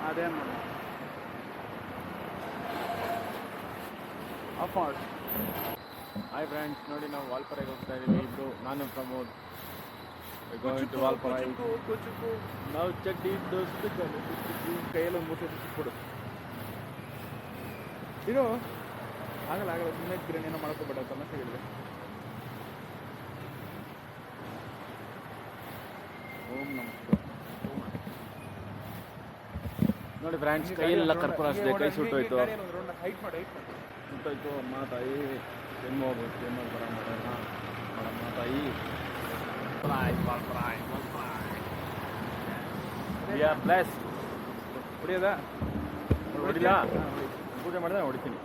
ಅದೇನು ಆಫ್ ಮಾಡಿ. Hi friends, ನೋಡಿ ನಾವು ವಾಲ್ಪರೆಗೆ ಹೋಗ್ತಾ ಇದ್ದೀವಿ. ಇಬ್ರು, ನಾನು ಪ್ರಮೋದ್. ವಾಲ್ಪರೆ ನಾವು ಚಡ್ಡಿ ದೋಸ್ತು ಕೈಯಲ್ಲಿ ಒಂದು ಮೂಟೆ ಕೊಡು. ಇದು ಆಗಲ್ಲ ಸುಮ್ಮನೆ ಕಿರಣ್ ಏನೋ ಮಾಡ್ಕೋಬೇಡ, ಸಮಸ್ಯೆಗಳಿದೆ. ಓಂ ನಮಸ್ಕಾರ. ನೋಡಿ ಫ್ರೆಂಡ್ಸ್, ಕೈಯೆಲ್ಲ ಕರ್ಪೂರ ಹಚ್ಚಿದೆ, ಕೈ ಸುಟ್ಟೋಯ್ತು. ಸುಟ್ಟೋಯ್ತು. ಅಮ್ಮ ತಾಯಿ ಕೆಮ್ಮು ಹೋಗ್ಬೇಕು, ಕೆಮ್ಮು ಬರ ಮಾಡೋಣ ಮಾಡಮ್ಮ ತಾಯಿ. ಪ್ಲಸ್ ಹೊಡಿಯೋದ ಹೊಡಿಲ್ಲ, ಪೂಜೆ ಮಾಡಿದ್ರೆ ಹೊಡಿತೀನಿ.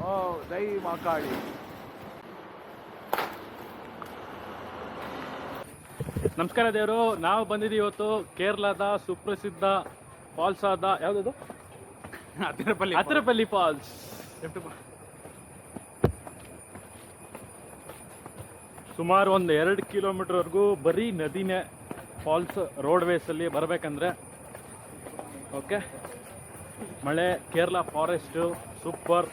ಓ ದೈ ಮಾಕಾಳಿ. ನಮಸ್ಕಾರ ದೇವರು. ನಾವು ಬಂದಿದ್ದೀವಿ ಇವತ್ತು ಕೇರಳದ ಸುಪ್ರಸಿದ್ಧ ಫಾಲ್ಸ್ ಆದ ಯಾವುದದು, ಅತಿರಪಲ್ಲಿ ಫಾಲ್ಸ್. ಸುಮಾರು ಒಂದು 2 ಕಿಲೋಮೀಟರ್ವರೆಗೂ ಬರೀ ನದಿನೇ. ಫಾಲ್ಸ್ ರೋಡ್ವೇಸಲ್ಲಿ ಬರಬೇಕಂದ್ರೆ ಓಕೆ. ಮಳೆ, ಕೇರಳ ಫಾರೆಸ್ಟು ಸೂಪರ್.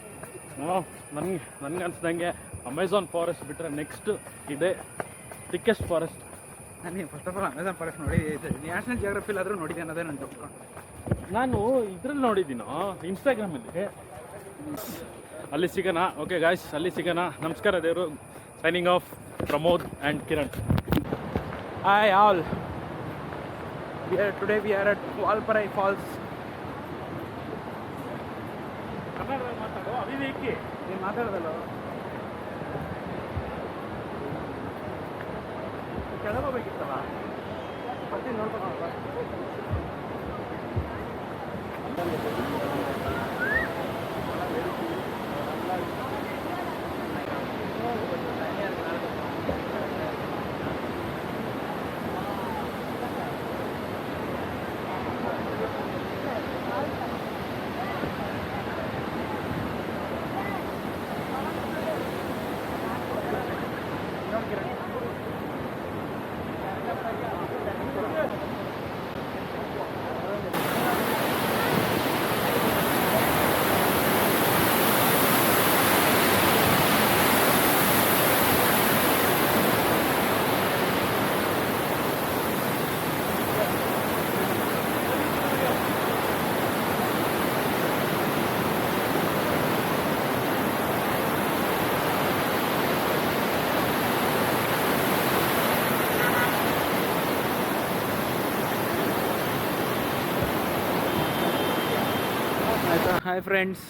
ನನಗೆ ಅನ್ಸ್ದಂಗೆ ಅಮೆಝಾನ್ ಫಾರೆಸ್ಟ್ ಬಿಟ್ಟರೆ ನೆಕ್ಸ್ಟ್ ಇದೆ ಥಿಕ್ಕೆಸ್ಟ್ ಫಾರೆಸ್ಟ್. ನಾನು first of all Amazon forest ನೋಡಿ, ನ್ಯಾಷನಲ್ ಜಿಯೋಗ್ರಫಿಲ್ ಆದರೂ ನೋಡಿದ್ದೆ ಅನ್ನೋದೇ ನಾನು ತಪ್ಪಿಕೊಂಡು. ನಾನು ಇದ್ರಲ್ಲಿ ನೋಡಿದ್ದೀನೋ ಇನ್ಸ್ಟಾಗ್ರಾಮಲ್ಲಿ. ಅಲ್ಲಿ ಸಿಗೋಣ. ಓಕೆ ಗಾಯ್ಸ್, ಅಲ್ಲಿ ಸಿಗೋಣ. ನಮಸ್ಕಾರ ದೇವರು. Signing off, Pramod and Kiran. Hi all. Today we are at Valparai Falls. ಕನ್ನಡದಲ್ಲಿ ಮಾತಾಡೋ ಅವಿವೇಕಿ. ನೀನು ಮಾತಾಡೋದಲ್ಲ, ಕೆಳಗೋಗ್ಬೇಕಿತ್ತಲ್ಲ, ಬರ್ತೀನಿ ನೋಡ್ಕೊಂಡು. Hi friends,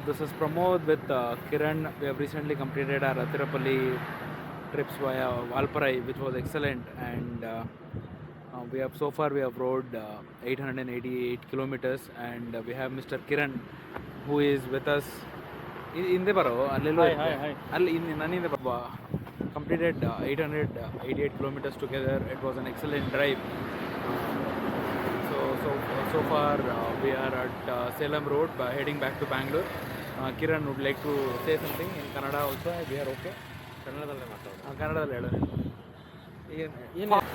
this is Pramod with Kiran. We have recently completed our Athirapalli trips via Valparai, which was excellent, and we have rode 888 kilometers, and we have Mr. Kiran who is with us. In the baro alli naninde completed 888 kilometers together. It was an excellent drive. So far we are at Salem Road, heading back to Bangalore. Kiran would like to say something in Kannada also. We are okay. ಕನ್ನಡದಲ್ಲಿ ಹೇಳೋಣ.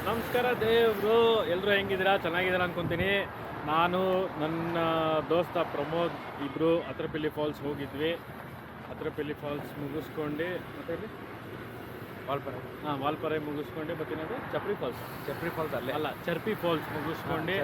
ನಮಸ್ಕಾರ ದೇವ್ರು. ಎಲ್ಲರೂ ಹೆಂಗಿದ್ದೀರಾ? ಚೆನ್ನಾಗಿದ್ದೀರಾ ಅನ್ಕೊತೀನಿ. ನಾನು ನನ್ನ ದೋಸ್ತ ಪ್ರಮೋದ್ ಇಬ್ಬರು ಅತಿರಪಲ್ಲಿ ಫಾಲ್ಸ್ ಹೋಗಿದ್ವಿ. ಅತಿರಪಲ್ಲಿ ಫಾಲ್ಸ್ ಮುಗಿಸ್ಕೊಂಡು ಮತ್ತೆ ವಾಲ್ಪರೆ ಮುಗಿಸ್ಕೊಂಡು ಮತ್ತೇನದು ಚಪ್ರಿ ಫಾಲ್ಸ್ ಅಲ್ಲೇ ಅಲ್ಲ, ಚರ್ಪಿ ಫಾಲ್ಸ್ ಮುಗಿಸ್ಕೊಂಡು